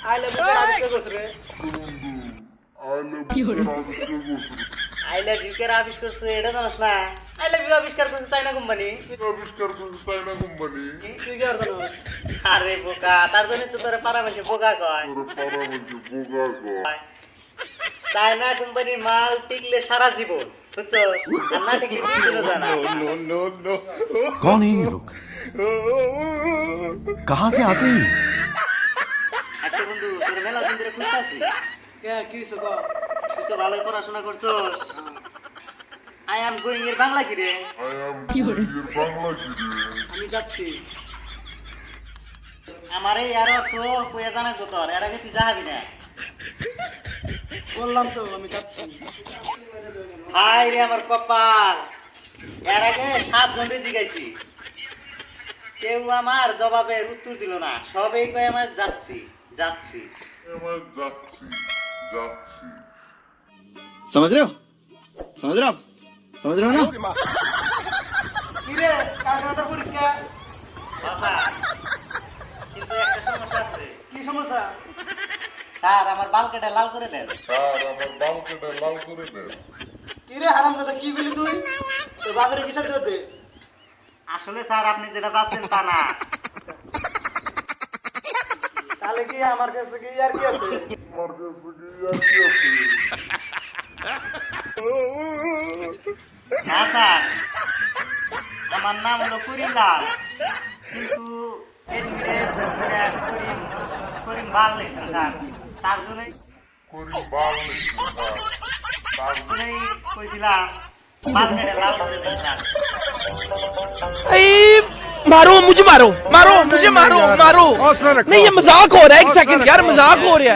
আইলে বুকের আবিষ্কার করছে রে। আই লাভ ইউ কে আবিষ্কার করছে এটা জানোস না? আই লাভ ইউ আবিষ্কার করছে চাইনা কোম্পানি। তুই কি আর জানোস? আরে বোকা, তার জন্য তো তোর পাড়া মানুষে বোকা কয়। চায়না কোম্পানির মাল টিকলে সারা জীবন, বুঝছো? আর না টিকলে কিছুদিনও যায় না। कौन है ये लोग? कहाँ से आते हैं? আচ্ছা বন্ধু, তোর মেলা দিন ধরে খুঁজতাছি। কে কি হইছে ক? তুই তো ভালোই পড়াশোনা করছস। আই এম গোয়িং এর বাংলা কি রে? আমি যাচ্ছি। আমারে ইয়ার অর্থ কইয়া জানা তো তোর, এর আগে তুই যাবি না। বললাম তো আমি যাচ্ছি। হাই রে আমার কপাল, এর আগে 7 জনরে জিগাইছি, কেউ আমার জবাবের উত্তর দিল না। সবাই কয় আমার যাচ্ছি যাচ্ছি। समझ रहे हो समझ रहे हो आप समझ रहे हो ना কি রে কালকে পরীক্ষা? বাসা, কিন্তু একটা সমস্যা আছে। কি সমস্যা? স্যার আমার বাল কেটে লাল করে দেন। কি রে হারামজাদা কি বলি তুই? তোর বাপের বিচার দে। আসলে স্যার আপনি যেটা ভাবছেন তা না। তাহলে কি আমার কাছে কি আর কি আছে? হ্যাঁ স্যার, আমার নাম হলো করিম লাল, কিন্তু এমনিতে করিম করিম বাল লিখছেন স্যার। তার জন্যই কইছিলাম বাল কেটে লাল করে দেন স্যার। मारो मुझे मारो मारो मुझे मारो मारो नहीं ये मजाक हो रहा है एक सेकंड यार मजाक हो रहा है